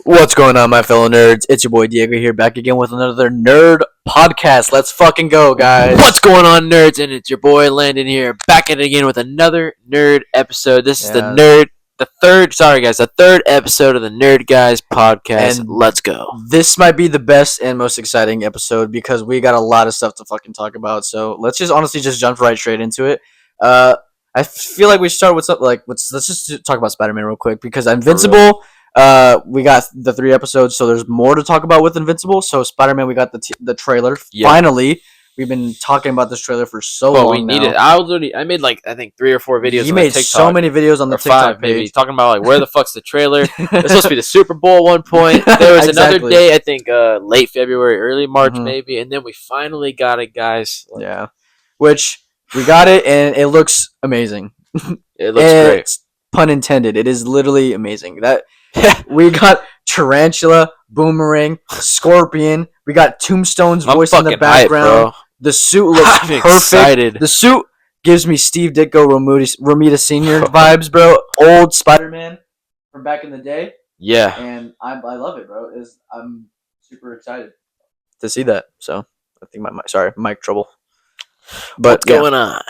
What's going on, my fellow nerds? It's your boy Diego here, back again with another nerd podcast. Let's fucking go, guys. What's going on, nerds? And it's your boy Landon here, back at it again with another nerd episode. This is the third episode of the Nerd Guys podcast. And let's go. This might be the best and most exciting episode because we got a lot of stuff to fucking talk about. So let's just honestly just jump right straight into it. I feel like we start with something like let's just talk about Spider-Man real quick because Invincible. We got the 3 episodes, so there's more to talk about with Invincible. So Spider-Man, we got the trailer. Yep. Finally, we've been talking about this trailer for so long. We need it. I made I think 3 or 4 videos. You made TikTok, so many videos on the TikTok 5, page. maybe talking about where the fuck's the trailer. It's supposed to be the Super Bowl at one point. There was another day, I think late February, early March maybe, and then we finally got it, guys. Which we got it, and it looks amazing. It looks great. Pun intended. It is literally amazing. We got Tarantula, Boomerang, Scorpion. We got Tombstone's voice in the background. The suit looks perfect. Excited. The suit gives me Steve Ditko, Romita Sr. vibes, bro. Old Spider-Man from back in the day. Yeah. And I love it, bro. I'm super excited to see that. So I think mic trouble. But what's going on?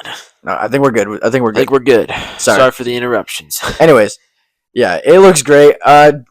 No, I think we're good. I think we're good. Sorry for the interruptions. Anyways. Yeah, it looks great.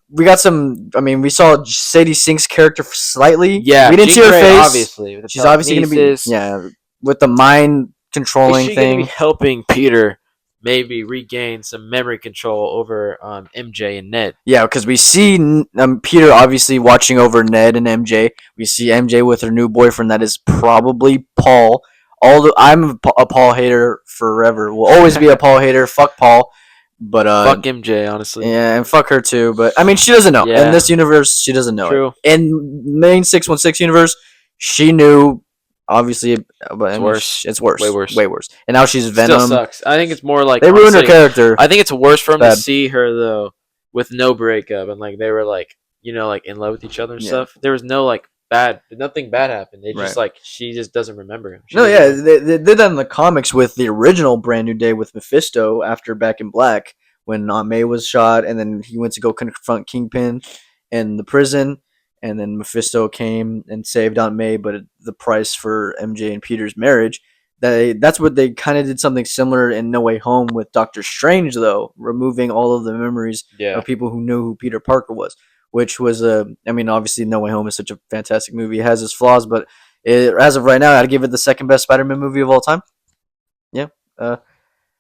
We got some. I mean, we saw Sadie Sink's character slightly. Yeah, we didn't see her face. Obviously, she's obviously going to be with the mind controlling thing. She's going to be helping Peter maybe regain some memory control over MJ and Ned. Yeah, because we see Peter obviously watching over Ned and MJ. We see MJ with her new boyfriend that is probably Paul. I'm a Paul hater forever. Will always be a Paul hater. Fuck Paul. But fuck MJ, honestly. Yeah, and fuck her too. But I mean, she doesn't know. Yeah. In this universe, she doesn't know. True. In main 616 universe, she knew. Obviously, but it's worse. It's worse. Way worse. And now she's Venom. Still sucks. I think it's more like they ruined her character. I think it's worse for him to see her with no breakup and they were in love with each other and stuff. There was no nothing bad happened. They just she just doesn't remember him. They did that in the comics with the original Brand New Day with Mephisto after Back in Black when Aunt May was shot and then he went to go confront Kingpin in the prison and then Mephisto came and saved Aunt May, but the price for MJ and Peter's marriage. That's what they kind of did something similar in No Way Home with Doctor Strange though, removing all of the memories of people who knew who Peter Parker was. Which was obviously No Way Home is such a fantastic movie. It has its flaws, but as of right now, I'd give it the second best Spider-Man movie of all time. Yeah. But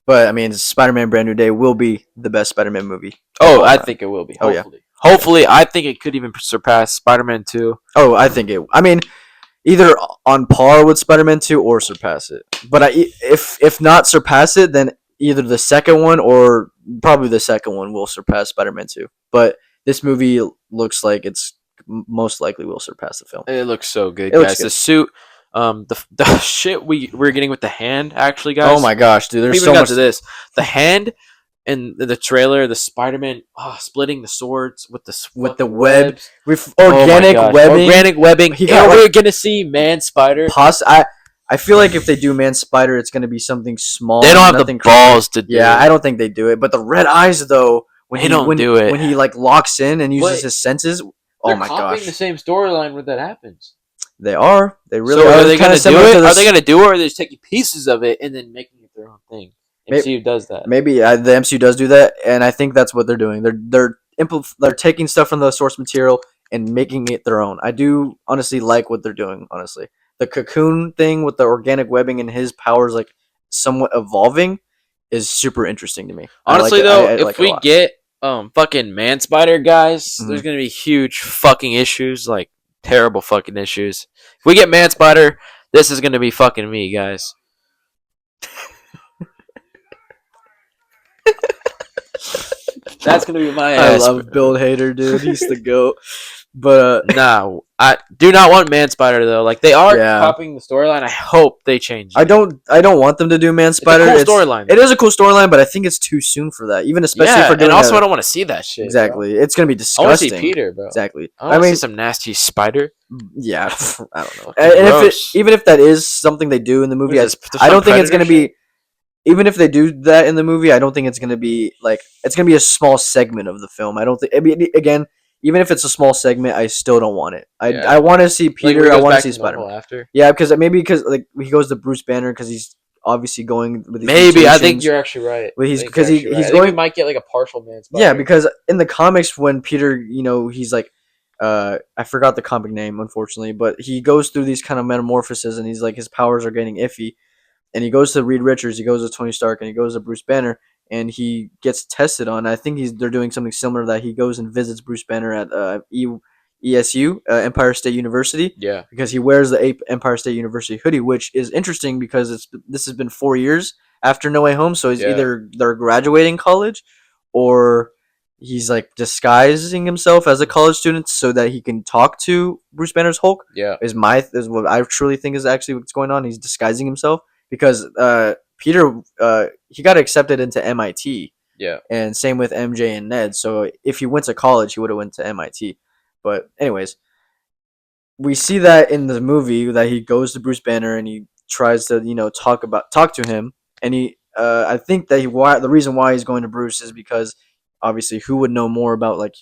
I mean, Spider-Man Brand New Day will be the best Spider-Man movie. Oh, I think it will be. Hopefully. Hopefully, I think it could even surpass Spider-Man 2. Oh, I think it. I mean, either on par with Spider-Man 2 or surpass it. But if not surpass it, then either the second one or probably the second one will surpass Spider-Man 2. But this movie looks like it's most likely will surpass the film. It looks so good, guys. The suit, the shit we're getting with the hand, actually, guys. Oh my gosh, dude! There's so much to this. The hand in the trailer, the Spider-Man splitting the swords with the webs, with organic webbing. We're gonna see Man Spider. I feel like if they do Man Spider, it's gonna be something small. They don't have the balls to do. Yeah, I don't think they do it. But the red eyes, though. When he locks in and uses his senses, oh my gosh! They're copying the same storyline when that happens. They are. They really are. Are they going to do it? Are they going to do it, or are they just taking pieces of it and then making it their own thing? MCU does that. Maybe the MCU does do that, and I think that's what they're doing. They're taking stuff from the source material and making it their own. I do honestly like what they're doing. Honestly, the cocoon thing with the organic webbing and his powers somewhat evolving is super interesting to me. Honestly, if we get fucking Man Spider, guys, there's gonna be huge fucking issues, terrible fucking issues. If we get Man Spider, this is gonna be fucking me, guys. That's gonna be my ass. I love Bill Hader, dude. He's the GOAT. But no, I do not want Man Spider though. They are copying the storyline. I hope they change it. I don't want them to do Man Spider. It's a cool storyline. It is a cool storyline, but I think it's too soon for that. Even especially for doing. And also, I don't want to see that shit. Exactly, bro. It's gonna be disgusting. I want to see Peter, bro. Exactly. I mean, see some nasty spider. Yeah, I don't know. And even if that is something they do in the movie, I don't think it's gonna be. Even if they do that in the movie, I don't think it's gonna be it's gonna be a small segment of the film. I don't think. I mean, again. even if it's a small segment, I still don't want it. Yeah. I want to see Peter. Like, I want to see Spider-Man after. Yeah, because like he goes to Bruce Banner because he's obviously going with these Maybe mutations. I think you're actually right. But he's because he's I think going. we might get like a partial man Spider. Yeah, because in the comics when Peter, he's like, I forgot the comic name unfortunately, but he goes through these kind of metamorphoses and he's like his powers are getting iffy, and he goes to Reed Richards, he goes to Tony Stark, and he goes to Bruce Banner, and he gets tested on. I think they're doing something similar that he goes and visits Bruce Banner at ESU, Empire State University. Yeah, because he wears the Empire State University hoodie, which is interesting because this has been 4 years after No Way Home, so he's either they're graduating college, or he's like disguising himself as a college student so that he can talk to Bruce Banner's Hulk. Yeah, is what I truly think is actually what's going on. He's disguising himself because Peter he got accepted into MIT. Yeah, and same with MJ and Ned. So if he went to college, he would have went to MIT. But anyways, we see that in the movie that he goes to Bruce Banner and he tries to talk to him, and I think that the reason why he's going to Bruce is because obviously who would know more about like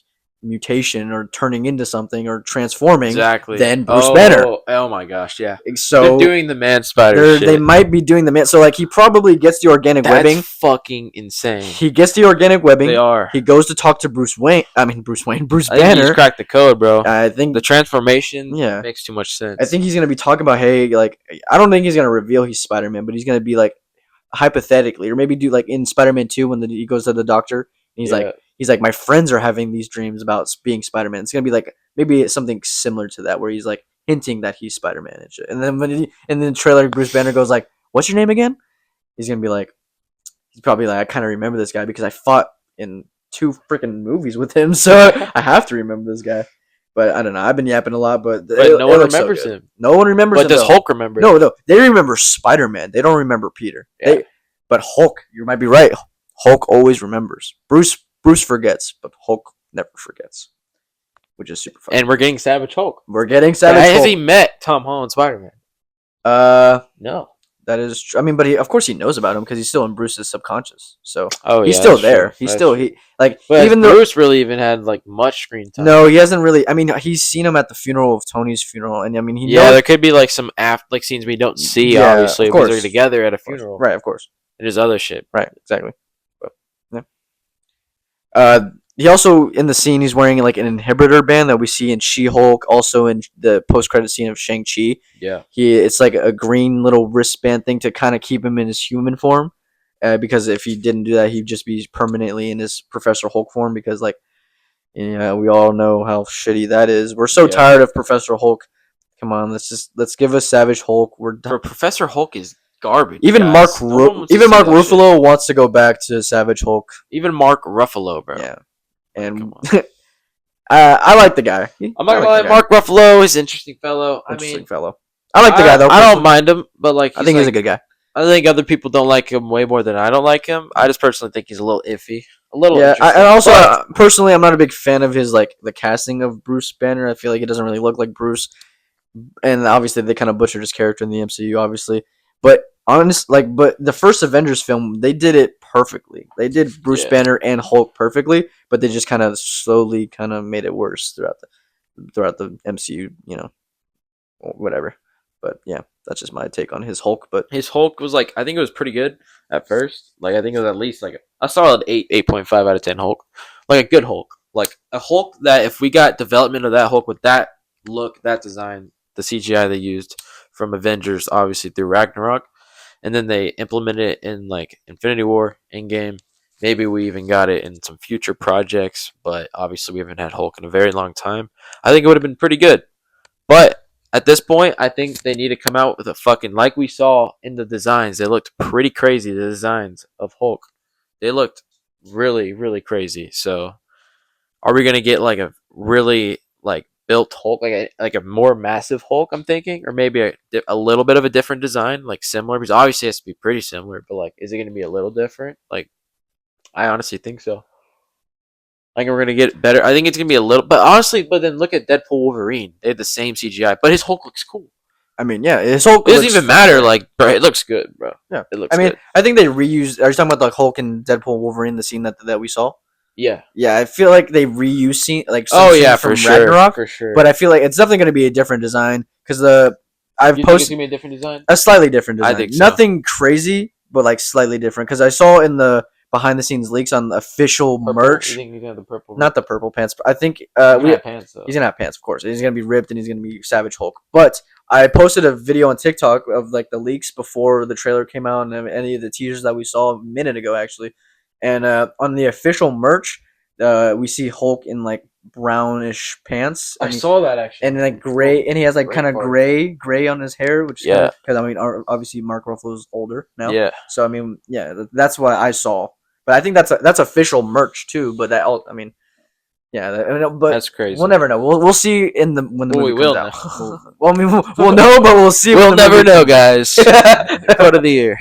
mutation or turning into something or transforming than Bruce Banner. Oh my gosh, yeah. So they're doing the man spider shit. They might be doing the man. So like he probably gets the organic webbing. That's fucking insane. He gets the organic webbing. They are. He goes to talk to Bruce Banner. I think he's cracked the code, bro. I think the transformation makes too much sense. I think he's gonna be talking about, hey, like I don't think he's gonna reveal he's Spider-Man, but he's gonna be like hypothetically, or maybe do like in Spider-Man 2 when he goes to the doctor and he's like my friends are having these dreams about being Spider-Man. It's gonna be like maybe it's something similar to that where he's like hinting that he's Spider-Man and shit. And then in the trailer Bruce Banner goes like, "What's your name again?" He's gonna be like, he's probably like, "I kind of remember this guy because I fought in 2 freaking movies with him, so I have to remember this guy." But I don't know. I've been yapping a lot, but no one remembers him. No one remembers him. But does Hulk remember? No, they remember Spider-Man. They don't remember Peter. Yeah. But Hulk, you might be right. Hulk always remembers. Bruce forgets, but Hulk never forgets, which is super fun. And we're getting Savage Hulk. We're getting Savage Hulk. Has he met Tom Holland Spider-Man? No. That is true. I mean, but of course he knows about him because he's still in Bruce's subconscious. So he's still there. True. But even though Bruce really even had like much screen time. No, he hasn't really. I mean, he's seen him at the funeral of Tony's funeral, and I mean, there could be like some scenes we don't see, obviously, because they're together at a funeral, right? Of course, and there's other shit, right? Exactly. But, yeah. He also in the scene he's wearing like an inhibitor band that we see in She-Hulk, also in the post-credit scene of Shang-Chi. Yeah, it's like a green little wristband thing to kind of keep him in his human form, because if he didn't do that, he'd just be permanently in his Professor Hulk form. Because we all know how shitty that is. We're so tired of Professor Hulk. Come on, let's give us Savage Hulk. We're done. Professor Hulk is garbage. Even Mark Ruffalo wants to go back to Savage Hulk. Even Mark Ruffalo, bro. Yeah. And I like the guy. I'm not gonna lie, Mark Ruffalo is an interesting fellow. I like the guy though. I don't mind him, but I think he's a good guy. I think other people don't like him way more than I don't like him. I just personally think he's a little iffy. A little. Yeah, and also personally, I'm not a big fan of his the casting of Bruce Banner. I feel like he doesn't really look like Bruce, and obviously they kind of butchered his character in the MCU, obviously. But but the first Avengers film, they did it perfectly. They did Bruce Banner and Hulk perfectly, but they just kind of slowly kind of made it worse throughout the MCU, whatever. But yeah, that's just my take on his Hulk. But his Hulk was I think it was pretty good at first. I think it was at least a solid 8.5 out of 10 Hulk. Like a good Hulk. Like a Hulk that if we got development of that Hulk with that look, that design, the CGI they used from Avengers, obviously through Ragnarok, and then they implemented it in Infinity War, Endgame. Maybe we even got it in some future projects, but obviously we haven't had Hulk in a very long time. I think it would have been pretty good. But at this point, I think they need to come out with a fucking, like we saw in the designs, they looked pretty crazy, the designs of Hulk. They looked really, really crazy. So are we going to get a really built Hulk, like a more massive Hulk, I'm thinking, or maybe a little bit of a different design, similar, because obviously it has to be pretty similar, but is it going to be a little different? I honestly think so. I think we're going to get better. I think it's going to be a little, but then look at Deadpool Wolverine. They had the same CGI, but his Hulk looks cool. I mean, yeah, his Hulk doesn't even matter. Bro, it looks good, bro. Yeah, it looks. I mean, good. I think they reused. Are you talking about the Hulk and Deadpool Wolverine, the scene that we saw? Yeah. Yeah, I feel like they reuse Oh scenes yeah, from for sure. Ragnarok, For sure. but I feel like it's definitely going to be a different design because I've you think it's posted gonna be a different design? a slightly different I design. think so. Nothing crazy, but like slightly different. Because I saw in the behind the scenes leaks on the official Purple? merch, You think he's gonna have the purple? not the purple pants, but I think He's gonna have pants though. he's gonna have pants, of course. He's gonna be ripped and he's gonna be Savage Hulk. But I posted a video on TikTok of like the leaks before the trailer came out and any of the teasers that we saw a minute ago actually. And on the official merch, we see Hulk in like brownish pants. I saw that actually. And like gray, and he has like kind of gray on his hair, which is Yeah. because I mean, obviously Mark Ruffalo's older now. Yeah. So I mean, yeah, that's what I saw. But I think that's official merch too. But I mean, yeah, but that's crazy. We'll never know. We'll see when the movie comes out. Know. Well, I mean, we'll know, but we'll see. We'll never know, guys. Quote of the year.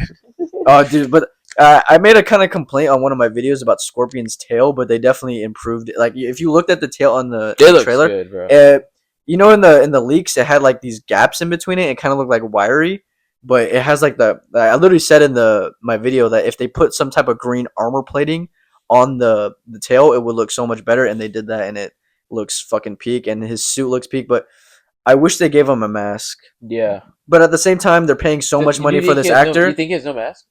Oh, dude, but I made a kind of complaint on one of my videos about Scorpion's tail, but they definitely improved it. Like if you looked at the tail on the trailer, good, bro. You know, in the leaks, it had like these gaps in between it. It kind of looked like wiry, but it has like I literally said in my video that if they put some type of green armor plating on the tail, it would look so much better, and they did that, and it looks fucking peak, and his suit looks peak. But I wish they gave him a mask. Yeah. But at the same time, they're paying so much money for this actor. Do you think he has no mask?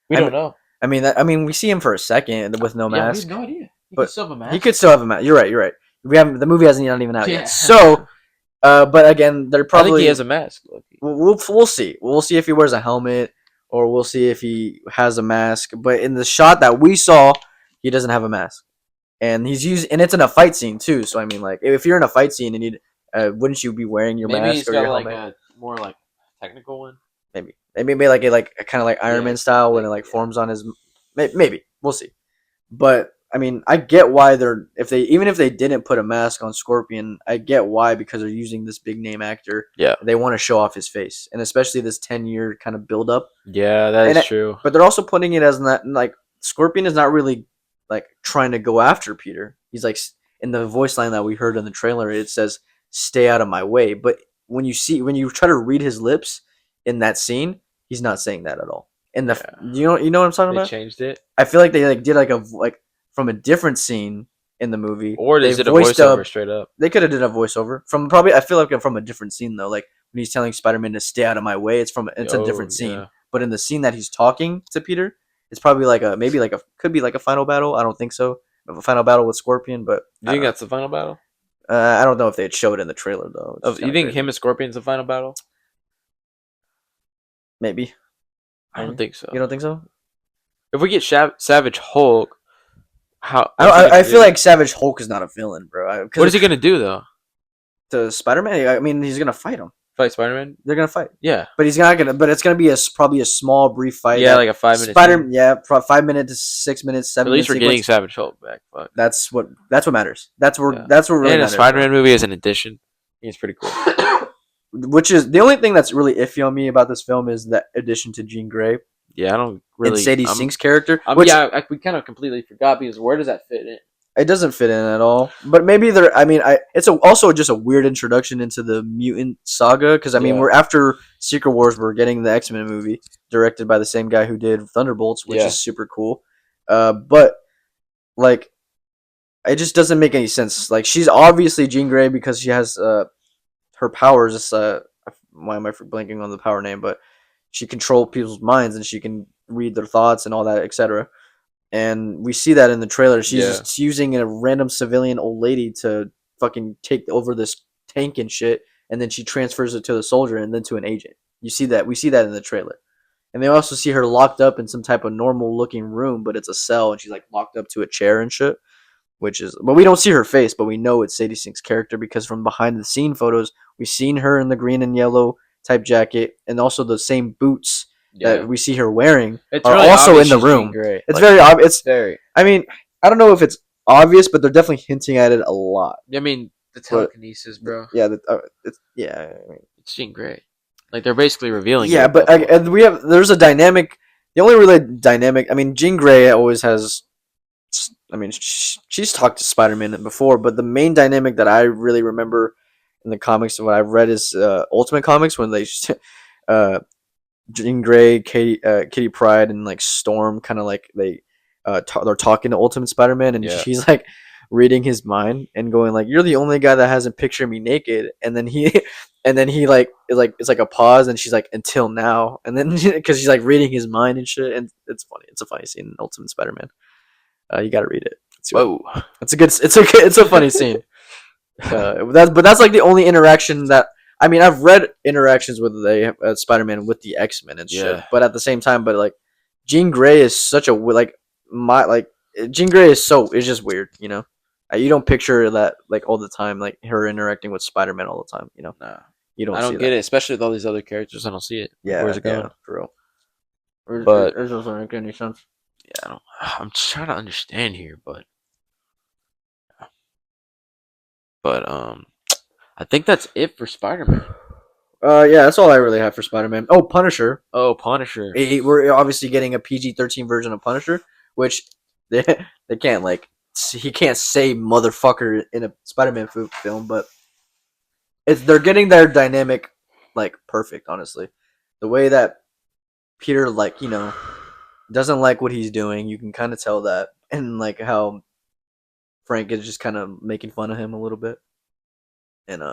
We don't know. I mean, we see him for a second with no mask. We have no idea. He but could still have a mask. He could still have a mask. You're right. The movie hasn't not even out yet. So, but again, they're probably. I think he has a mask. We'll see. We'll see if he wears a helmet, or we'll see if he has a mask. But in the shot that we saw, he doesn't have a mask, and and it's in a fight scene too. So I mean, like, if you're in a fight scene and you, wouldn't you be wearing your mask or your helmet? Maybe he's got like a more like technical one. Maybe like a kind of like Iron Man style when it like forms on his. Maybe we'll see, but I mean I get why even if they didn't put a mask on Scorpion, I get why because they're using this big name actor. Yeah, they want to show off his face, and especially this 10-year kind of build up. Yeah, that is true. But they're also putting it as not like Scorpion is not really like trying to go after Peter. He's like in the voice line that we heard in the trailer, it says "Stay out of my way," but when you try to read his lips in that scene, he's not saying that at all. And you know what I'm talking about? They changed it. I feel like they did like from a different scene in the movie, or they did a voiceover straight up. They could have did a voiceover from probably. I feel like from a different scene though. Like when he's telling Spider-Man to stay out of my way, it's a different scene. Yeah. But in the scene that he's talking to Peter, it's probably could be like a final battle. I don't think so. A final battle with Scorpion, but you think that's the final battle? I don't know if they'd show it in the trailer though. You think him and Scorpion's the final battle? Maybe. I don't think so. You don't think so? If we get Savage Hulk, I feel like Savage Hulk is not a villain, bro. What is he gonna do though? To Spider-Man? I mean, he's gonna fight him. Fight Spider-Man? They're gonna fight. Yeah, but he's not gonna. But it's gonna be probably a small, brief fight. Yeah, like a 5-minute. 5 minutes to 6 minutes, 7 minutes. At least we're getting Savage Hulk back. Fuck. That's what matters. That's what really matters. And a Spider-Man movie as an addition. It's pretty cool. Which is the only thing that's really iffy on me about this film is that addition to Jean Grey. Yeah, I don't really. And Sadie Sink's character. We kind of completely forgot because where does that fit in? It doesn't fit in at all. But maybe it's also just a weird introduction into the mutant saga because we're after Secret Wars, we're getting the X-Men movie directed by the same guy who did Thunderbolts, which is super cool. But like, it just doesn't make any sense. Like, she's obviously Jean Grey because she has her powers. Why am I blanking on the power name? But she controls people's minds and she can read their thoughts and all that, etc. And we see that in the trailer. She's just using a random civilian old lady to fucking take over this tank and shit, and then she transfers it to the soldier and then to an agent. We see that in the trailer. And they also see her locked up in some type of normal looking room, but it's a cell, and she's like locked up to a chair and shit. But we don't see her face, but we know it's Sadie Sink's character because from behind the scene photos, we've seen her in the green and yellow type jacket, and also the same boots that we see her wearing are really also in the room. It's very obvious. I mean, I don't know if it's obvious, but they're definitely hinting at it a lot. I mean, the telekinesis, bro. Yeah, it's Jean Grey. Like they're basically revealing. Yeah, but there's a dynamic. The only really dynamic. I mean, Jean Grey always has. I mean, she's talked to Spider-Man before, but the main dynamic that I really remember in the comics and what I've read is Ultimate Comics when they Jean Grey, Kitty Pryde, and like Storm kind of like they they're talking to Ultimate Spider-Man, and she's like reading his mind and going like, "You're the only guy that hasn't pictured me naked." And then he like is like it's like a pause, and she's like, "Until now," and then because she's like reading his mind and shit, and it's funny. It's a funny scene in Ultimate Spider-Man. You got to read it. Whoa, it's a funny scene. That's like the only interaction that I mean. I've read interactions with the Spider-Man with the X-Men and shit, but at the same time, but Jean Grey is such a Jean Grey is just weird, you know. You don't picture that all the time, like her interacting with Spider-Man all the time, you know. Nah, you don't. I don't get it, especially with all these other characters. I don't see it. Yeah, where's it going? For real. But it doesn't make any sense. Yeah, I'm just trying to understand here, but I think that's it for Spider-Man. Yeah, that's all I really have for Spider-Man. Oh, Punisher. Punisher. We're obviously getting a PG-13 version of Punisher, which they can't he can't say motherfucker in a Spider-Man film, but they're getting their dynamic perfect. Honestly, the way that Peter doesn't like what he's doing, you can kind of tell that, and how Frank is just kind of making fun of him a little bit, and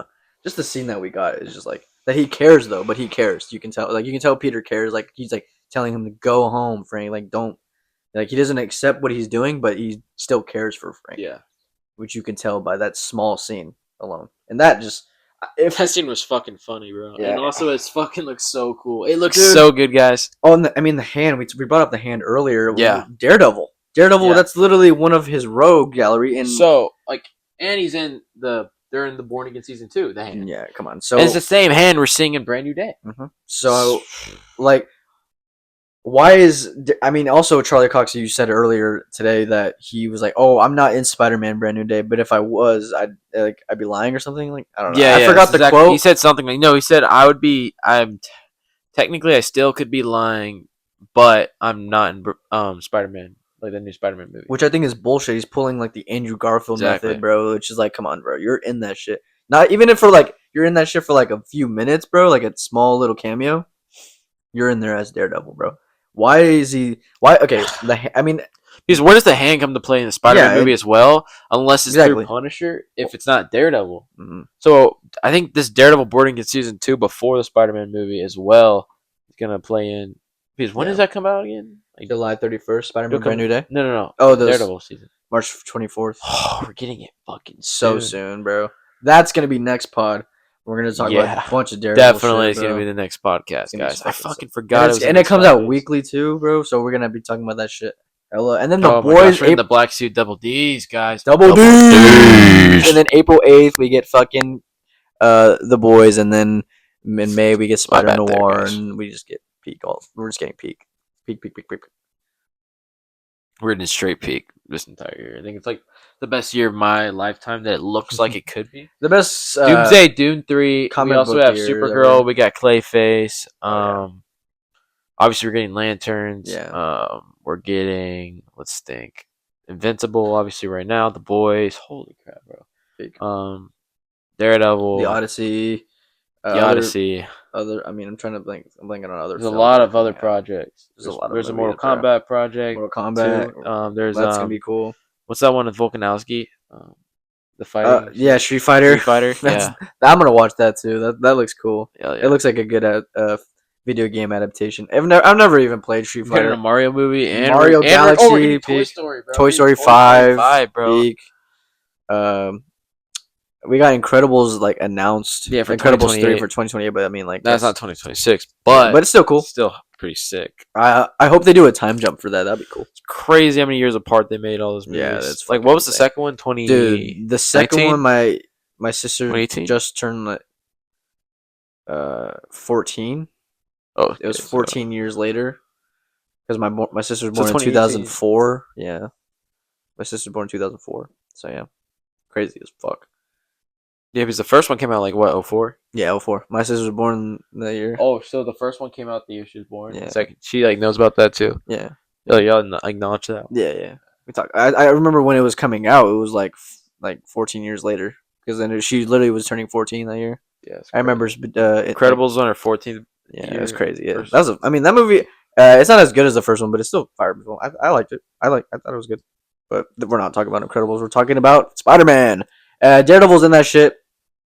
just the scene that we got is just that he cares though, but he cares. You can tell Peter cares. He's telling him to go home, Frank. Don't he doesn't accept what he's doing, but he still cares for Frank. Yeah, which you can tell by that small scene alone, and that just that scene was fucking funny, bro. Yeah. And also, it fucking looks so cool. It looks so good, guys. Oh, and the hand. We brought up the hand earlier. Yeah, Daredevil. Yeah. That's literally one of his rogue gallery. And so and he's in they're in the Born Again season 2. The hand. Yeah, come on. So and it's the same hand we're seeing in Brand New Day. Mm-hmm. So why is also Charlie Cox? You said earlier today that he was "Oh, I'm not in Spider-Man Brand New Day, but if I was, I'd be lying or something." I don't know. Yeah, I forgot the quote. He said something he said I'm technically I still could be lying, but I'm not in Spider-Man, the new Spider-Man movie, which I think is bullshit. He's pulling the Andrew Garfield method, bro. Which is come on, bro. You're in that shit. Not even if you're in that shit for a few minutes, bro. A small little cameo. You're in there as Daredevil, bro. Why is he? Why? Okay, because where does the hand come to play in the Spider-Man movie as well? Unless it's through Punisher, if it's not Daredevil. Mm-hmm. So I think this Daredevil boarding in season 2 before the Spider-Man movie as well is gonna play in. Because when does that come out again? July 31st, Spider-Man Brand New Day. No. Oh, Daredevil season. March 24th. Oh, we're getting it fucking so soon, bro. That's gonna be next pod. We're gonna talk about a bunch of Daredevil. Definitely, it's gonna be the next podcast, guys. I fucking forgot. And it comes out weekly too, bro. So we're gonna be talking about that shit. And then the boys, in the black suit, double D's, guys. Double D's. And then April 8th, we get fucking the boys, and then in May we get Spider Noir, and we just get peak. We're just getting peak. We're in a straight peak this entire year. I think it's the best year of my lifetime that it looks like it could be. The best Doomsday, Doom 3. We also have Supergirl. We got Clayface. Obviously, we're getting Lanterns. Yeah. We're getting, let's think, Invincible, obviously, right now. The Boys. Holy crap, bro. Daredevil. The Odyssey. I'm trying to blank. I'm blanking on other. There's a lot of other projects. There's a Mortal Kombat project. Mortal Kombat. There's that's gonna be cool. What's that one with Volkanovski? The fighting. Yeah, Street Fighter. Yeah, I'm gonna watch that too. That looks cool. Yeah. It looks like a good video game adaptation. I've never even played Street Fighter. A Mario movie and Mario Galaxy. Toy Story, bro. Toy Story 5, bro. Peak. We got Incredibles announced. Yeah, for Incredibles 3 for 2028, but that's not 2026, but it's still cool. Still pretty sick. I hope they do a time jump for that. That'd be cool. It's crazy how many years apart they made all those movies. Yeah, that's what was the second one? 20. Dude, the second 19? one, my sister 2018? just turned 14. Oh, it was 14 years later because my sister was born in 2004. Yeah, my sister was born in 2004. So yeah, crazy as fuck. Yeah, because the first one came out 04? Yeah, 04. My sister was born that year. Oh, so the first one came out the year she was born. Yeah. Second, she knows about that too. Yeah. Y'all acknowledge that. Yeah. We talk. I remember when it was coming out. It was like 14 years later because then she literally was turning 14 that year. Yeah, I remember. Incredibles on her 14th. Yeah, it was crazy. Yeah, that movie. It's not as good as the first one, but it's still fire. I liked it. I thought it was good. But we're not talking about Incredibles. We're talking about Spider-Man. Daredevil's in that shit.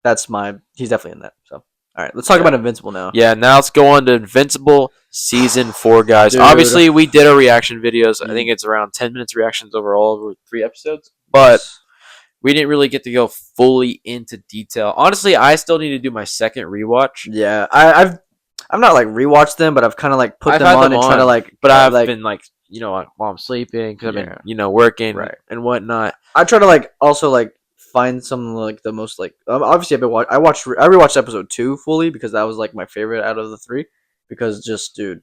He's definitely in that. So, all right, let's talk about Invincible now. Yeah, now let's go on to Invincible season 4, guys. Dude. Obviously, we did our reaction videos. I think it's around 10 minutes reactions overall over 3 episodes, but we didn't really get to go fully into detail. Honestly, I still need to do my second rewatch. Yeah, I've not like rewatched them, but I've kind of like put them on and try to like. But I've been like, you know, while I'm sleeping because I've been, you know, working and whatnot. I try to like also like find some like the most like obviously I rewatched episode 2 fully because that was like my favorite out of the 3 because just dude.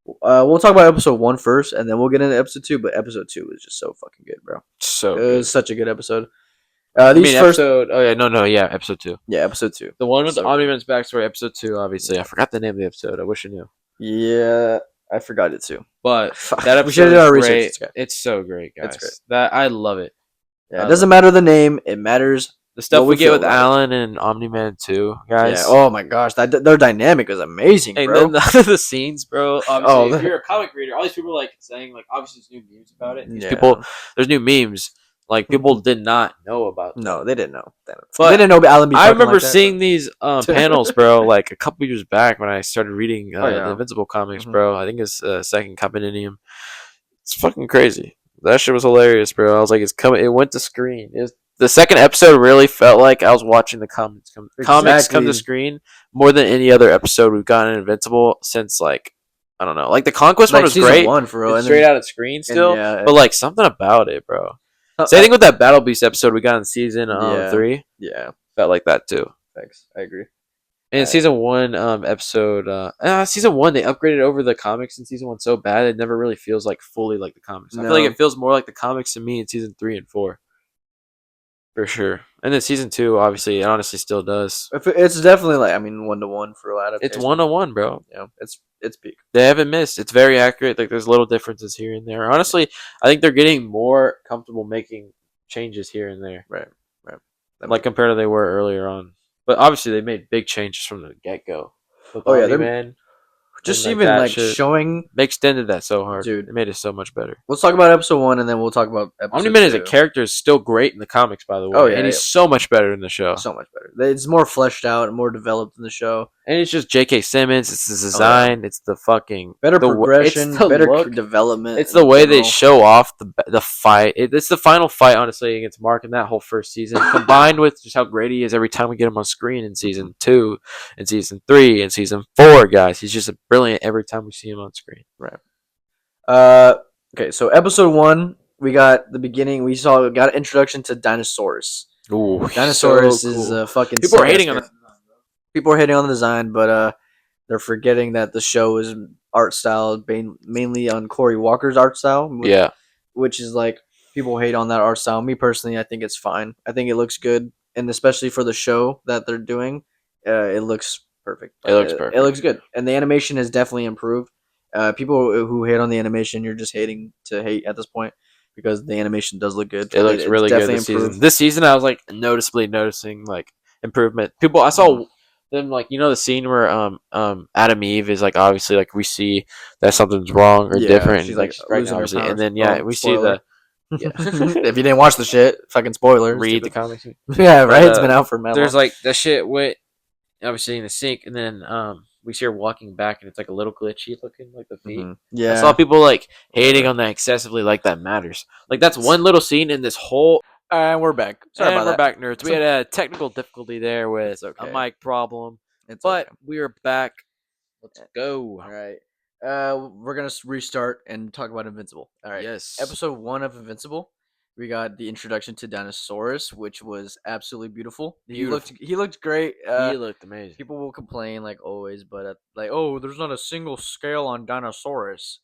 We'll talk about episode 1 first, and then we'll get into episode 2. But episode 2 was just so fucking good, bro. It was such a good episode. Episode 2. Yeah, episode 2. The one with the Omni-Man's backstory, episode 2. Obviously, I forgot the name of the episode. I wish I knew. Yeah, I forgot it too. But that episode is great. It's so great, guys. It's great. I love it. Yeah, it doesn't matter the name. It matters the stuff we get with Alan and Omni-Man too, guys. Yeah. Oh my gosh, their dynamic is amazing, bro. And then the scenes, bro. Obviously, if you're a comic reader, all these people are like saying like obviously there's new memes about it. There's new memes. Like people did not know about. No, they didn't know. But they didn't know Alan. I remember seeing these panels, bro. Like a couple years back when I started reading the Invincible comics, bro. I think it's Second Compendium. It's fucking crazy. That shit was hilarious, bro. I was like, it's coming. It went to screen. The second episode really felt like I was watching the comics come to screen more than any other episode we've gotten in Invincible since like. I don't know. Like the Conquest one was great. It's straight out of screen still, but like something about it, bro. Same thing with that Battle Beast episode we got in season 3. Yeah, felt like that too. Thanks, I agree. And season 1 episode, season 1 they upgraded over the comics in season 1 so bad it never really feels like fully like the comics. I feel like it feels more like the comics to me in season 3 and 4, for sure. And then season 2, obviously, it honestly still does. It's definitely like 1-to-1 for a lot of. It's 1-to-1, bro. Yeah, it's peak. They haven't missed. It's very accurate. Like there's little differences here and there. Honestly, I think they're getting more comfortable making changes here and there. Right. Like compared to they were earlier on. But obviously they made big changes from the get go. Man. Just even like showing they extended that so hard, dude. It made it so much better. Let's talk about episode 1, and then we'll talk about episode Omni-Man 2. as a character is still great in the comics, by the way. And he's so much better in the show. So much better. It's more fleshed out and more developed in the show. And it's just J.K. Simmons. It's the design. It's the fucking better progression, better development. It's the way they show off the fight. It's the final fight, honestly, against Mark in that whole first season, combined with just how great he is every time we get him on screen in season 2, in season 3, and season 4, guys. He's just brilliant every time we see him on screen. Right. Okay, so episode 1, we got the beginning. We got an introduction to Dinosaurus. Ooh, Dinosaurus is a fucking. People are hating on it. People are hating on the design, but they're forgetting that the show is art style mainly on Corey Walker's art style. Which is like people hate on that art style. Me personally, I think it's fine. I think it looks good, and especially for the show that they're doing, it looks perfect. It looks perfect. It looks good, and the animation has definitely improved. People who hate on the animation, you're just hating to hate at this point because the animation does look good. It looks really good this season. This season, I was like noticing like improvement. I saw them like the scene where Adam Eve is like obviously like we see that something's wrong or different. She's like losing her powers. And then we spoiler. see the if you didn't watch the shit, fucking spoilers. Read the comics. Yeah, right. It's been out for a There's like that shit went obviously in the sink, and then we see her walking back, and it's like a little glitchy looking, like the feet. Yeah, I saw people like hating on that excessively, like that matters. Like that's one little scene in this whole. And we're back. Sorry about that. We're back, nerds. We had a technical difficulty there with a mic problem, but we are back. Let's go. All right. We're gonna restart and talk about Invincible. All right. Yes. Episode 1 of Invincible. We got the introduction to Dinosaurus, which was absolutely beautiful. He looked great. He looked amazing. People will complain like always, but there's not a single scale on Dinosaurus.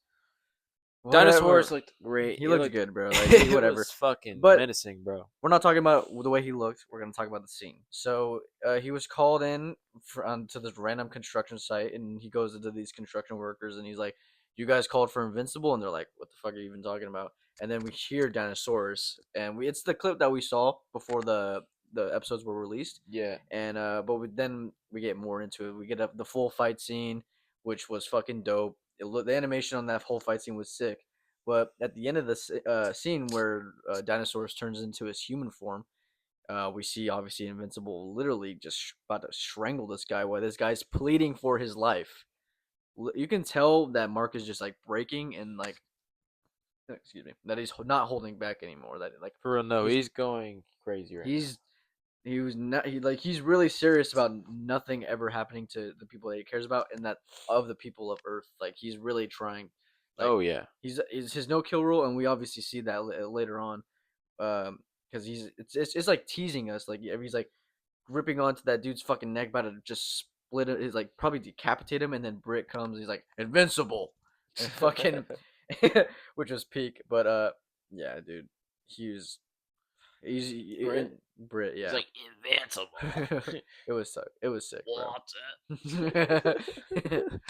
Dinosaurus looked great. He looked good, bro. Like whatever. It was fucking menacing, bro. We're not talking about the way he looked. We're gonna talk about the scene. So he was called in to this random construction site, and he goes into these construction workers, and he's like, "You guys called for Invincible?" And they're like, "What the fuck are you even talking about?" And then we hear Dinosaurus, and it's the clip that we saw before the episodes were released. Yeah. And then we get more into it. We get the full fight scene, which was fucking dope. the animation on that whole fight scene was sick. But at the end of the scene where Dinosaurus turns into his human form, we see obviously Invincible literally just about to strangle this guy while this guy's pleading for his life. You can tell that Mark is just like breaking and like, excuse me, that he's not holding back anymore. That like For real, no, he's going crazy right now. he's he was not he's really serious about nothing ever happening to the people that he cares about, and that of the people of Earth. Like he's really trying. Like Oh yeah, he's his no kill rule, and we obviously see that later on. Because it's like teasing us. Like he's like gripping onto that dude's fucking neck, about to just split it. He's like probably decapitate him, and then Britt comes. He's like invincible, and fucking, which was peak. But yeah, dude, he's Britt? Britt, yeah. He's like invincible. It was sick. It was sick, bro. What's it?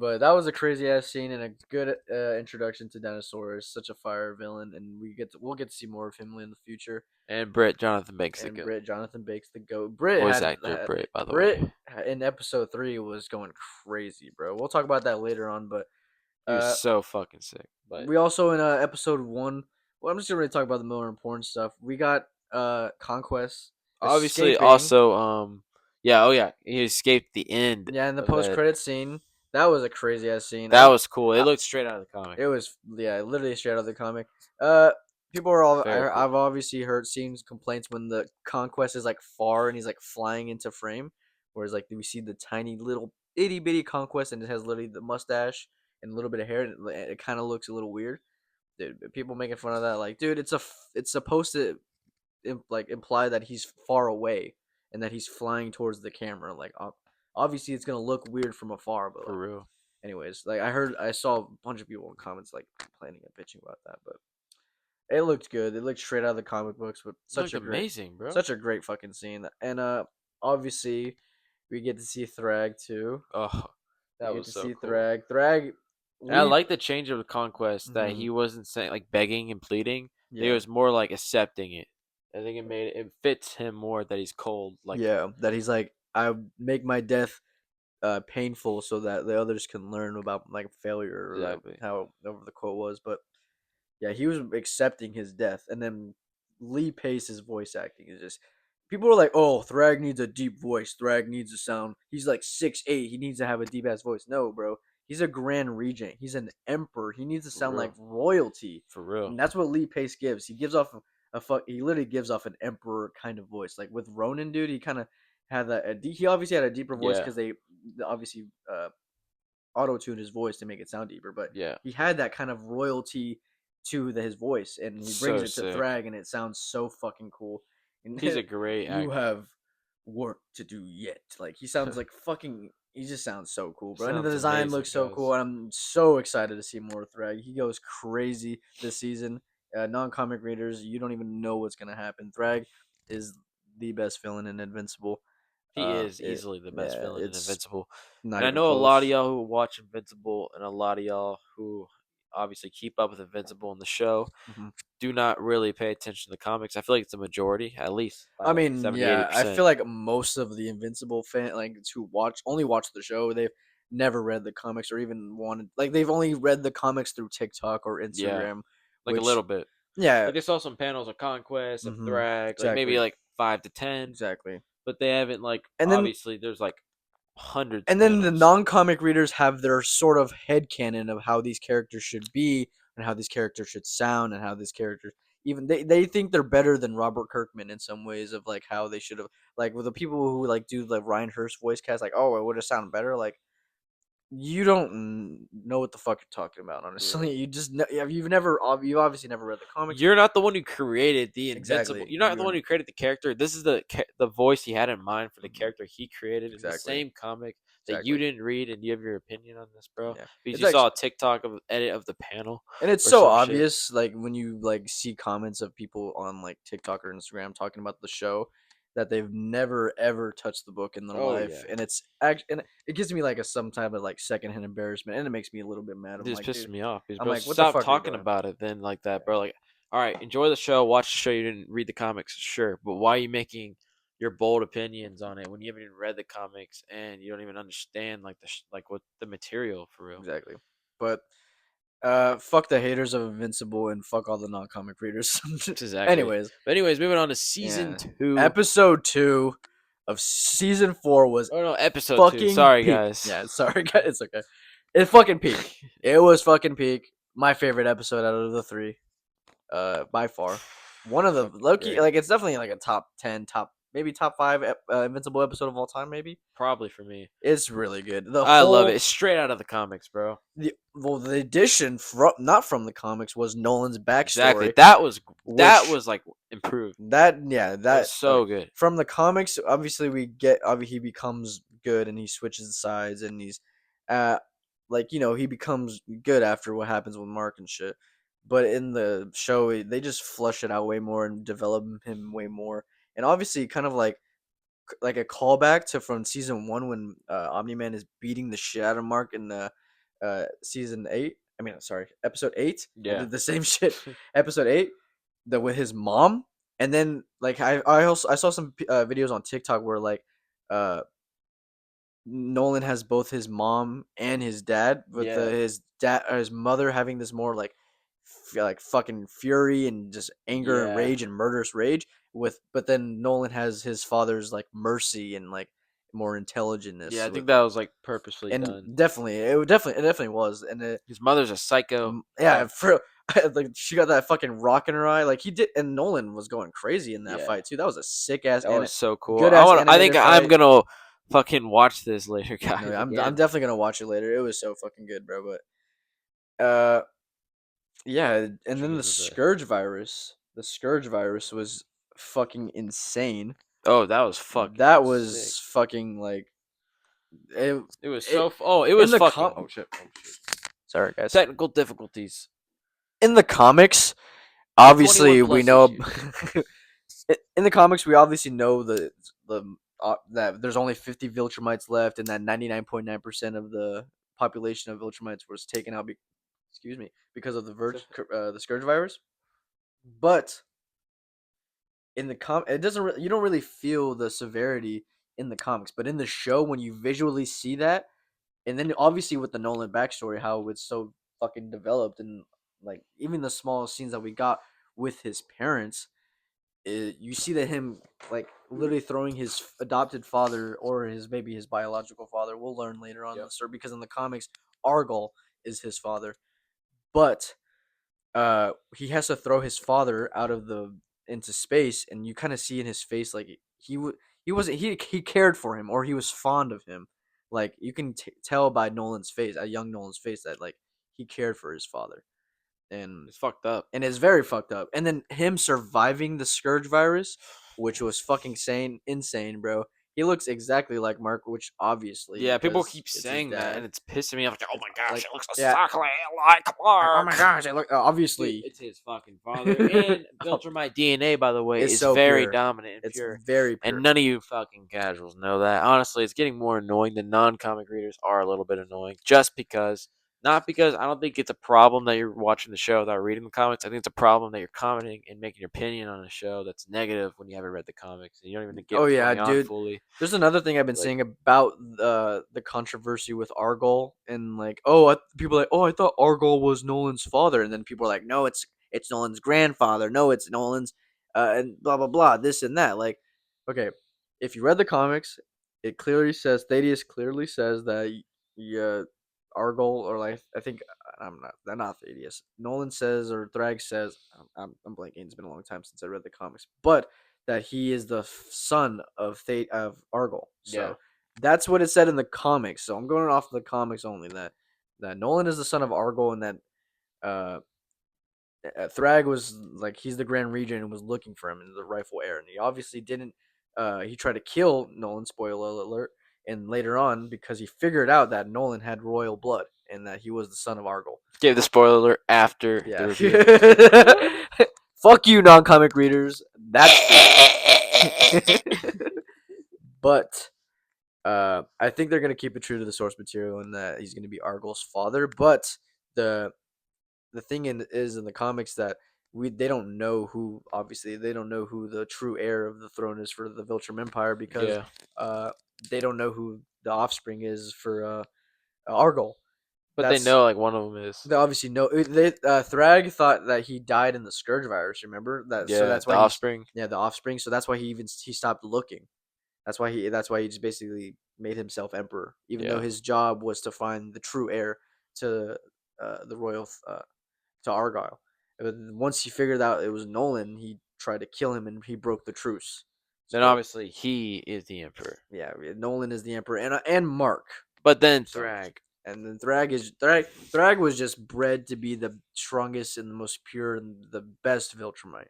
But that was a crazy ass scene and a good introduction to Dinosaurus. Such a fire villain, and we'll get to see more of him in the future. And Britt Jonathan Banks the And goat. Britt Jonathan Bakes the goat. Britt Voice had actor Britt, by the Britt way. in episode 3 was going crazy, bro. We'll talk about that later on, but He was so fucking sick. But we also in episode 1. Well, I'm just gonna really talk about the more important stuff. We got Conquest obviously, escaping. also, yeah, oh yeah, he escaped the end. Yeah, in the of post that. credit scene, that was a crazy ass scene. That was cool. It looked straight out of the comic. It was literally straight out of the comic. People are all. Very cool. I've obviously seen complaints when the Conquest is like far and he's like flying into frame, whereas like we see the tiny little itty bitty Conquest and it has literally the mustache and a little bit of hair and it kind of looks a little weird. Dude, people making fun of that, like, dude, it's supposed to imply that he's far away and that he's flying towards the camera. Like, obviously, it's gonna look weird from afar, but For like, real. anyways, like I saw a bunch of people in comments like complaining and bitching about that, but it looked good. It looked straight out of the comic books, but Looked amazing, bro. such a great fucking scene. And obviously, we get to see Thrag too. Oh, That was was to so see cool. Thrag. And I like the change of the Conquest that Mhm. he wasn't saying like begging and pleading. Yeah. It was more like accepting it. I think it fits him more that he's cold. Like Yeah, that he's like, I make my death painful so that the others can learn about like failure, or like exactly. how whatever the quote was. But yeah, he was accepting his death, and then Lee Pace's voice acting is just. People were like, "Oh, Thrag needs a deep voice. Thrag needs a sound. He's like 6'8". He needs to have a deep ass voice." No, bro. He's a Grand Regent. He's an emperor. He needs to For sound real. like royalty, For real. and that's what Lee Pace gives. He gives off a fuck. He literally gives off an emperor kind of voice. Like with Ronan, dude, he kind of had that. He obviously had a deeper voice Yeah. because they obviously auto tuned his voice to make it sound deeper. But Yeah. he had that kind of royalty to his voice, and he brings So it to sick. Thrag, and it sounds so fucking cool. And He's a great you actor. have work to do yet. Like he sounds like fucking. He just sounds so cool, bro. And the Sounds design amazing, looks so guys. cool, and I'm so excited to see more Thrag. He goes crazy this season. Non-comic readers, you don't even know what's gonna happen. Thrag is the best villain in Invincible. He is easily the best villain in It's Invincible. not And I even know a lot of close. y'all who watch Invincible and a lot of y'all who obviously keep up with Invincible in the show Mhm. do not really pay attention to the comics. I feel like it's a majority, at least by I like mean, 70, yeah, I 80%. feel like most of the Invincible fan, like who only watch the show, they've never read the comics or even wanted, like they've only read the comics through TikTok or Yeah, Instagram, like a which little bit. yeah, Like they saw some panels of Conquest, of hmm Thrag, like maybe exactly, like 5 to 10, exactly. but they haven't like And then obviously there's like hundreds and then the panels. non-comic readers have their sort of headcanon of how these characters should be and how these characters should sound and how these characters even they think they're better than Robert Kirkman in some ways of like how they should have, like with the people who like do the Ryan Hurst voice cast, like, oh, it would have sounded better. Like, you don't know what the fuck you're talking about, honestly. You just you've obviously never read the comics. You're not the one who created the Invincible. Exactly. You're not the one who created the character. This is the voice he had in mind for the character he created in the Exactly. same comic that you Exactly. didn't read, and you have your opinion on this, bro. Yeah. Because It's you saw a actually, TikTok of edit of the panel and it's or so some shit. obvious, like when you like see comments of people on like TikTok or Instagram talking about the show, that they've never ever touched the book in their Oh life, yeah, and it's actually, and it gives me like some type of like secondhand embarrassment, and it makes me a little bit mad. it I'm just like, pisses dude, me off. Because I'm bro, like, what the stop fuck are you talking doing? about it then like that, bro. Like, all right, enjoy the show, watch the show. You didn't read the comics, sure, but why are you making your bold opinions on it when you haven't even read the comics and you don't even understand like like what the material for real? Exactly. But fuck the haters of Invincible and fuck all the non-comic readers. Exactly. Anyways, But anyways, moving on to season yeah. 2. Episode 2 of season 4 was Oh no, episode 2. fucking Sorry peak. guys. Yeah, sorry guys, it's okay. It's fucking peak. It was fucking peak. My favorite episode out of the 3, by far. One of the Fucking Loki, great. like it's definitely like a top 10, maybe top 5 Invincible episode of all time. Maybe Probably for me. it's really good. I love it. It's straight out of the comics, bro. The addition from not from the comics was Nolan's Exactly. backstory. That was Which like improved. that That was so good. from the comics. Obviously, he becomes good and he switches sides and he's, like he becomes good after what happens with Mark and shit. But in the show, they just flush it out way more and develop him way more. And obviously, kind of like a callback to from season 1 when Omni Man is beating the shit out of Mark in season 8. I mean, sorry, episode 8. I Yeah. did the same shit. Episode 8, with his mom, and then like I saw some videos on TikTok where like uh Nolan has both his mom and his dad, with Yeah. his mother having this more like like fucking fury and just anger and Yeah. rage and murderous rage, but then Nolan has his father's like mercy and like more intelligentness. Yeah, I think with that it. was like purposely And done. it definitely was. And His mother's a psycho. yeah, for like she got that fucking rock in her eye, like he did. And Nolan was going crazy in that Yeah. fight too. That was a sick ass, That was so cool. good ass I think animated I'm fight. gonna fucking watch this later, guys. No, I'm again. definitely gonna watch it later. It was so fucking good, bro. But yeah, and then the Scourge virus. The Scourge virus was fucking insane. Oh, that was fucking. That was sick. fucking like it. It was it- so. It was the fucking. oh shit! Sorry, guys. Technical difficulties. In the comics, obviously 21 we plus know. In the comics, we obviously know that there's only 50 Viltrumites left, and that 99.9% of the population of Viltrumites was taken out. Because of the Scourge virus. But in the it doesn't. You don't really feel the severity in the comics, but in the show, when you visually see that, and then obviously with the Nolan backstory, how it's so fucking developed, and like even the small scenes that we got with his parents, you see that him like literally throwing his adopted father or his biological father. We'll learn later on in the story, because in the comics, Argol is his father, but he has to throw his father out of the into space, and you kind of see in his face like he wasn't he cared for him, or he was fond of him. Like you can tell by Nolan's face, a young Nolan's face, that like he cared for his father. And It's fucked up. and it's very fucked up. And then him surviving the Scourge virus, which was fucking insane, bro. He looks exactly like Mark, which obviously, Yeah, people because keep it's his saying that, dad. and it's pissing me off. Like, oh my gosh, Like, it looks yeah. exactly like Mark. Oh my gosh, I look obviously. Dude, it's his fucking father. And Viltrumite DNA, by the way, It's is so very pure. dominant and It's pure. very pure. And none of you fucking casuals know that. Honestly, it's getting more annoying. The non-comic readers are a little bit annoying, just because. Not because I don't think it's a problem that you're watching the show without reading the comics. I think it's a problem that you're commenting and making your opinion on a show that's negative when you haven't read the comics and you don't even get what's going on fully. There's another thing I've been Like- saying about the controversy with Argol, and like, people are like, I thought Argol was Nolan's father, and then people are like, no, it's Nolan's grandfather, no, it's Nolan's, and blah blah blah, this and that. Like, okay, if you read the comics, it clearly says Thaddeus clearly says that Argol, or like I think they're not Thaddeus. Nolan says, or Thrag says, I'm blanking. It's been a long time since I read the comics, but that he is the son of Argol. So Yeah. that's what it said in the comics. So I'm going off the comics only. That Nolan is the son of Argol, and that uh, Thrag was like he's the Grand Regent and was looking for him in the rightful heir, and he obviously didn't. He tried to kill Nolan. Spoiler alert. And later on, because he figured out that Nolan had royal blood and that he was the son of Argol. Gave the spoiler alert after the review. Fuck you, non-comic readers. That's but I think they're gonna keep it true to the source material, and that he's gonna be Argol's father. But the thing is in the comics that they don't know who. Obviously, they don't know who the true heir of the throne is for the Viltrum Empire, because they don't know who the offspring is for Argol. But they know like one of them is. They obviously know. Thrag thought that he died in the Scourge virus. Remember that? So Yeah, that's the why offspring. the offspring. So that's why he stopped looking. That's why he just basically made himself emperor, even though Yeah. his job was to find the true heir to the royal to Argyle. But once he figured out it was Nolan, he tried to kill him and he broke the truce. Then So obviously he is the emperor. yeah, Nolan is the emperor and Mark. But then So, Thrag. and then Thrag was just bred to be the strongest and the most pure and the best Viltrumite.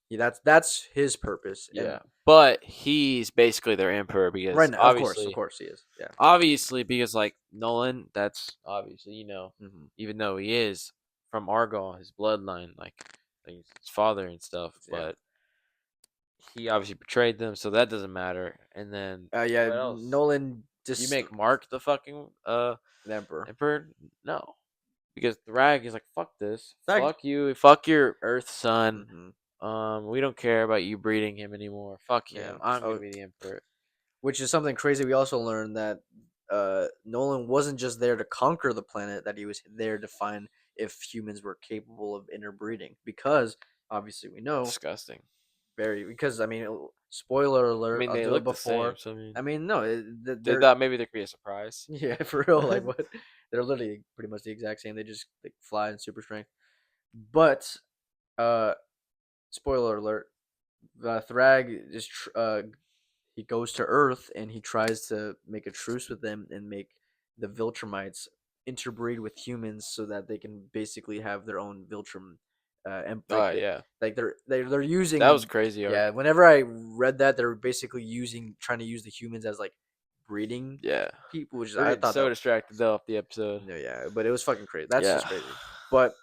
Yeah, that's his purpose. Yeah. And But he's basically their emperor because right now, of obviously course he is. Yeah. obviously because like Nolan, that's obviously, Mm-hmm. even though he is from Argyle, his bloodline, like his father and stuff, Yeah. but he obviously betrayed them, so that doesn't matter. And then Yeah. what else? Nolan You just make Mark the fucking the emperor. emperor? No. Because Thrag is like, fuck this. Thrag. Fuck you. Fuck your Earth son. Mm-hmm. We don't care about you breeding him anymore. Fuck Yeah. him. I'm Oh, gonna be the emperor. which is something crazy. We also learned that Nolan wasn't just there to conquer the planet; that he was there to find if humans were capable of interbreeding. Because obviously, we know Disgusting. very because I mean, spoiler I alert. mean, I'll they do it look the same, before. so I mean, I mean, no, they they're thought maybe there could be a surprise. yeah for real. Like what? They're literally pretty much the exact same. They just like, fly in super strength. But uh, spoiler alert. Thrag just he goes to Earth and he tries to make a truce with them and make the Viltrumites interbreed with humans so that they can basically have their own Viltrum. Oh yeah, Like they're that was using crazy arc. yeah. Whenever I read that, they're basically trying to use the humans as like breeding Yeah, people, which is, we're I getting thought so that distracted though off the episode. no, yeah, but it was fucking crazy. That's Yeah, just crazy. But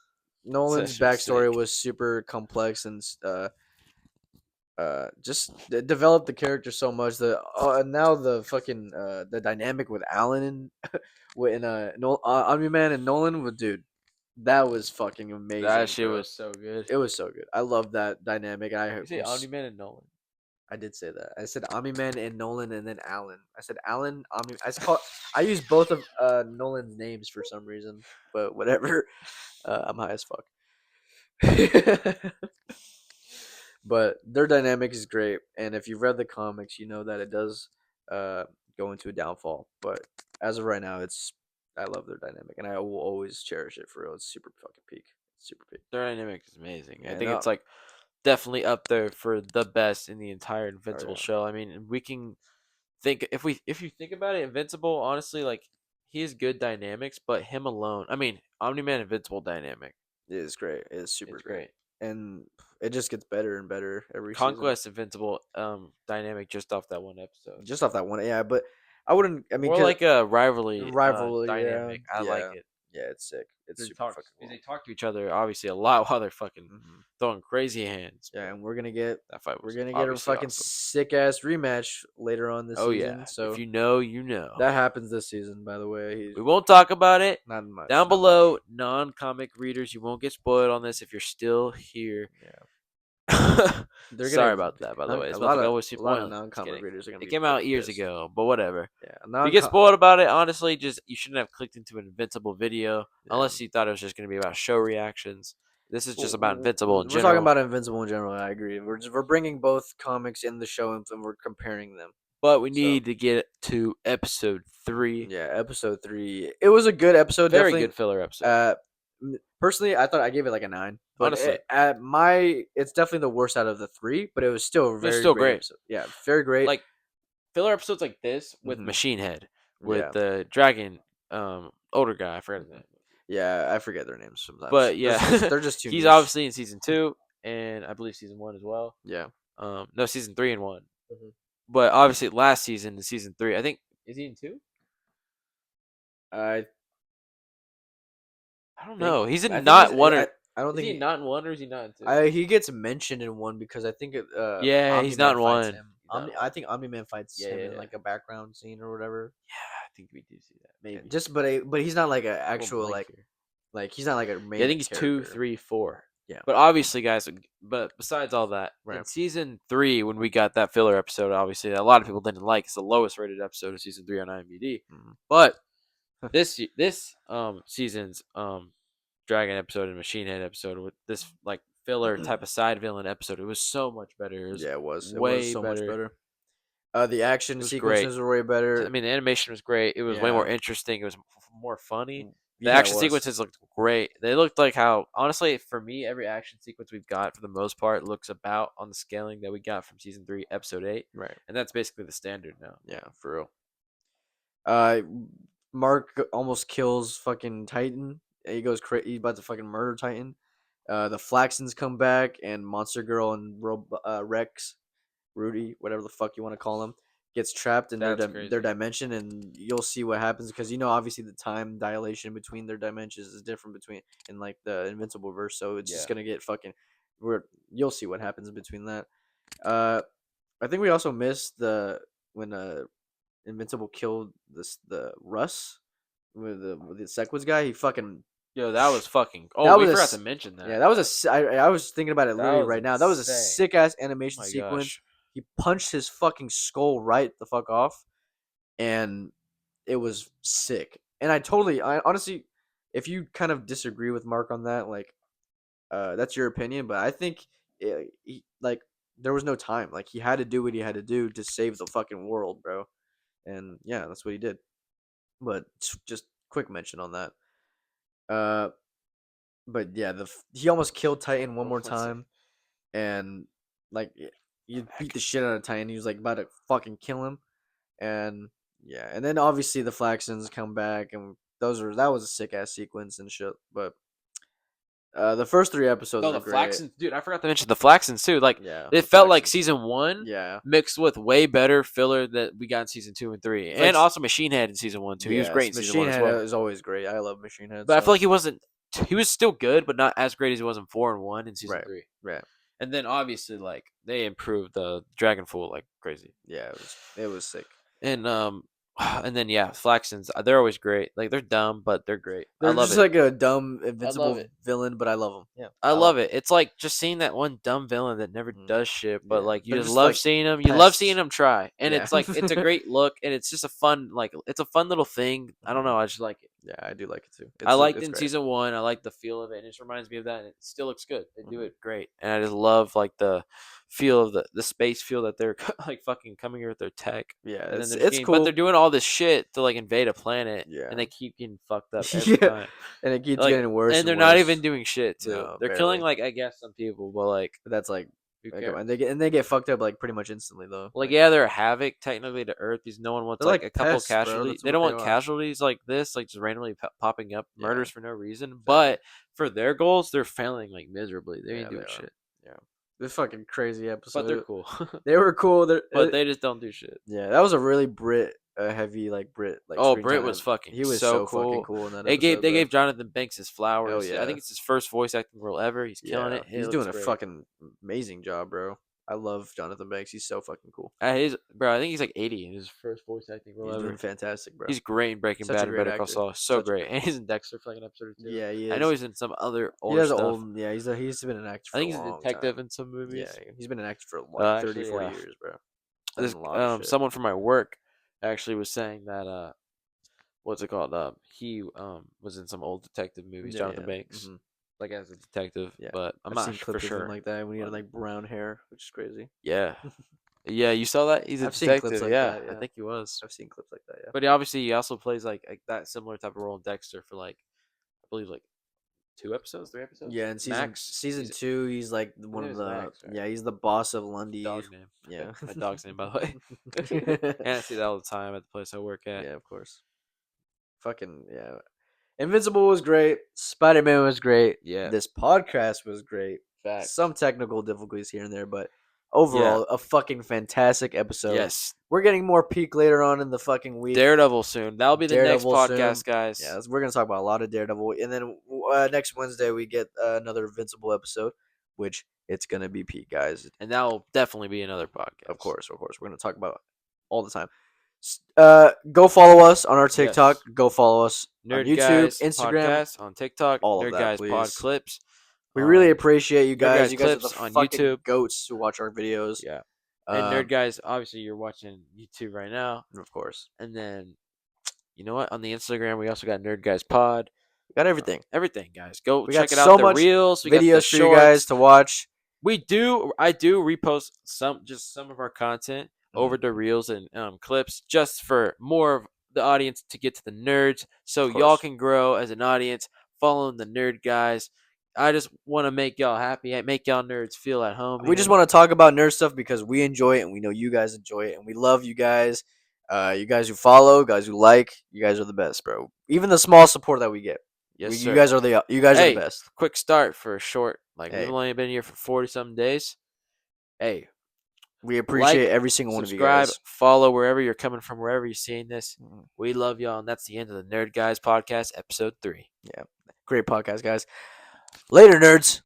that Nolan's shit was backstory sick. was super complex and just developed the character so much that now the fucking the dynamic with Alan and with Omni Man and Nolan with dude, that was fucking That amazing, shit bro. was so good. It was so good. I love that dynamic. You say Omni Man and Nolan. I did say that. I said Omni Man and Nolan and then Alan. I said Alan Omni. I used both of Nolan's names for some reason, but whatever. I'm high as fuck. But their dynamic is great, and if you've read the comics, you know that it does uh, go into a downfall. But as of right now, I love their dynamic, and I will always cherish it for real. It's super fucking peak. It's super peak. Their dynamic is amazing. I Yeah, think no, it's like definitely up there for the best in the entire oh Invincible yeah, show. I mean, we can think if you think about it, Invincible, honestly, like he has good dynamics, but him alone, I mean, Omni Man Invincible dynamic it is great. It is super is great, great. and it just gets better and better every season. Conquest Invincible dynamic just off that one episode. Just off that one, yeah. But I wouldn't. I mean, More cause like a rivalry rivalry, yeah, dynamic. I like yeah, it. yeah. It's sick. It's They super talk, fucking they cool. talk to each other obviously a lot while they're fucking Hmm. throwing crazy hands. Yeah, But and that fight we're was gonna get a obviously fucking awesome. sick ass rematch later on this Oh yeah, season. if So you know, you know. that happens this season, by the way. We won't talk about it. Not much, Down not much. below, non-comic readers, you won't get spoiled on this if you're still here. Yeah, they're Sorry gonna about that, by the way. a It's about lot to of go with a lot of spoiling. Just non-comic kidding. readers are gonna It be came out fucking years pissed. ago, but whatever. Yeah, If you get spoiled about it, honestly, just you shouldn't have clicked into an Invincible video yeah. unless you thought it was just going to be about show reactions. This is just about We're Invincible in talking general. about Invincible in general. I agree. We're bringing both comics in the show and we're comparing them. But we So need to get to episode 3. yeah, episode 3. It was a good episode. Very Definitely. good filler episode. Uh, Personally, I thought I gave it like a 9. But Honestly, it's definitely the worst out of the 3. But it was still a it's very still great great. episode. Yeah, very great. Like filler episodes like this with Mhm. Machine Head, with Yeah, the dragon, older guy. I forgot his name. yeah. I forget their names sometimes. But yeah, They're just too he's niche. obviously in season 2, and I believe season 1 as well. Yeah. No, season 3 and 1. Mhm. But obviously last season, in season 3, I think is he in 2? I I don't think know. He's I in think not one or I don't is he think not in 1 or is he not in 2? he gets mentioned in one because I think Yeah, Omni he's not Man in fights 1. him. He's not in I 1. think Omni Man fights Yeah, him yeah, in yeah. like a background scene or whatever. Yeah, I think we do see that. Maybe. Just but he's not like an I'm going actual blank here. like he's not like a main. Yeah, I think he's character. 2, 3, 4. Yeah. But obviously, guys, but besides all that, in Right. season 3, when we got that filler episode, obviously, that a lot of people didn't like, it's the lowest rated episode of season 3 on IMDb. Mhm. But this season's Dragon episode and Machine Head episode with this like filler type of side villain episode, it was so much better. It was Yeah, it was. It was way so much better. better. The action It was great. sequences were way better. I mean, the animation was great. It was way Yeah. more interesting. It was more funny. The Yeah, it action was. sequences looked great. They looked like how, honestly, for me, every action sequence we've got for the most part looks about on the scaling that we got from season 3, episode 8. Right. And that's basically the standard now. Yeah, for real. Mark almost kills fucking Titan. He goes crazy. He's about to fucking murder Titan. The Flaxons come back, and Monster Girl and Rex, Rudy, whatever the fuck you want to call him, gets trapped in their dimension, and you'll see what happens because obviously the time dilation between their dimensions is different between in like the Invincible verse, so it's just gonna get fucking. You'll see what happens between that. I think we also missed when Invincible killed the Russ with the Sequoids guy. He fucking Yo, that was fucking. Oh, we forgot to mention that. Yeah, that was I was thinking about it literally right now. That was a insane. sick ass animation Oh my sequence. gosh. He punched his fucking skull right the fuck off, and it was sick. And I honestly, if you kind of disagree with Mark on that, like, that's your opinion. But I think there was no time. Like he had to do what he had to do to save the fucking world, bro. And yeah, that's what he did. But just quick mention on that. But yeah, he almost killed Titan one more time, and like you beat the shit out of Titan. He was like about to fucking kill him, and yeah, and then obviously the Flaxons come back, and that was a sick ass sequence and shit. But the first 3 episodes the are great. Flaxons, dude, I forgot to mention the Flaxons too. Like, Yeah, it felt like season 1 Yeah, mixed with way better filler that we got in season 2 and 3, Like, and also Machine Head in season 1 too. He was great in season 1 as Machine well. Head is always great. I love Machine Head. But I feel like he wasn't. He was still good, but not as great as he was in 4 and 1 in season 3. Right. And then obviously, like, they improved the Dragon Fool like crazy. Yeah, it was sick. And then yeah, Flaxons, they're always great. Like, they're dumb, but they're great. They're I love just it. like a dumb Invincible it. villain, but I love them. Yeah, I love it. It's like just seeing that one dumb villain that never does shit, but Yeah. like you They're just just, love like, seeing him. You love pests. seeing him try, and Yeah. it's like it's a great look, and it's just a fun it's a fun little thing. I don't know. I just like it. Yeah, I do like it too. I liked it in great. season 1. I like the feel of it, and it just reminds me of that. And it still looks good. They do it great, and I just love like the feel of the space feel that they're like fucking coming here with their tech. Yeah, And then it's cool. but they're doing all this shit to like invade a planet, Yeah. and they keep getting fucked up every time. And it keeps Like, getting worse. and they're not even doing shit too. No, they're barely. killing like I guess some people, but like That's like, who like, cares? and they get fucked up like pretty much instantly though. Like, yeah, they're havoc technically to Earth because no one wants They're like like a couple pests, bro. casualties. That's They what don't they want are. casualties like this, like just randomly popping up Yeah. murders for no reason. But for their goals, they're failing like miserably. They ain't doing they are. shit. Yeah, this fucking crazy episode. But they're cool. They were cool. But they just don't do shit. Yeah, that was a really Brit heavy Brit. Like, Oh, screen Brit time. was fucking. He was so fucking cool in that. They episode, gave Jonathan Banks his flowers. Hell yeah. I think it's his first voice acting role ever. He's killing it. He's doing a fucking amazing job, bro. I love Jonathan Banks. He's so fucking cool. Bro, I think he's like 80 in his first voice acting role He's ever. doing fantastic, bro. He's great in Breaking Such a Bad and great Better Call actor. Saul. So Such a great. And he's in Dexter for like an episode or 2. Yeah, he is. I know he's in some other He older has stuff. old. Yeah, he's been an actor. For I think a he's a long detective time. in some movies. Yeah, he's been an actor for like 30, actually, 40 yeah. years, bro. This, Done a lot of shit. someone from my work actually was saying that what's it called? He was in some old detective movies. Jonathan Banks, like as a detective. Yeah. But I've not seen for clips of him sure. like that when he had like brown hair, which is crazy. Yeah, yeah. You saw that? He's a I've seen detective. clips like yeah, that, yeah. I think he was. I've seen clips like that. Yeah. But he also plays like that similar type of role in Dexter for like I believe like 2 episodes, 3 episodes. Yeah, in season 2, he's like one of is the Max, right? yeah, he's the boss of Lundy. Dog's name. Yeah, My dog's name, by the way. And I see that all the time at the place I work at. Yeah, of course. Fucking yeah. Invincible was great. Spider-Man was great. Yeah. This podcast was great. Facts. Some technical difficulties here and there, but overall, a fucking fantastic episode. Yes. We're getting more peak later on in the fucking week. Daredevil soon. That'll be the next podcast, guys. Yeah, we're gonna talk about a lot of Daredevil, and then next Wednesday we get another Invincible episode, which it's gonna be peak, guys. And that will definitely be another podcast. Of course, we're gonna talk about it all the time. Go follow us on our TikTok. Yes. Go follow us on YouTube, Guys Instagram, podcast, on TikTok. all of Nerd that, Guys please. Pod clips. We really appreciate you guys. Guys You guys are clips the on fucking YouTube. goats who watch our videos. Yeah. And Nerd Guys, obviously you're watching YouTube right now. Of course. And then you know what? On the Instagram, we also got Nerdguyspod. We got everything. Everything, guys. Go We check got it out. so The much reels. We got the videos for you guys shorts. to watch. I do repost some of our content over the reels and clips just for more of the audience to get to the nerds, so y'all can grow as an audience following the nerd guys. I just want to make y'all happy, make y'all nerds feel at home. We just want to talk about nerd stuff because we enjoy it and we know you guys enjoy it and we love you guys. You guys who follow, guys who like, you guys are the best, bro. Even the small support that we get, yes, you sir. guys are the best. Quick start for a short. Like Hey. we've only been here for 40-something days. Hey, we appreciate every single one of you guys. Subscribe, follow wherever you're coming from, wherever you're seeing this. We love y'all, and that's the end of the Nerd Guys podcast, episode 3. Yeah, great podcast, guys. Later, nerds.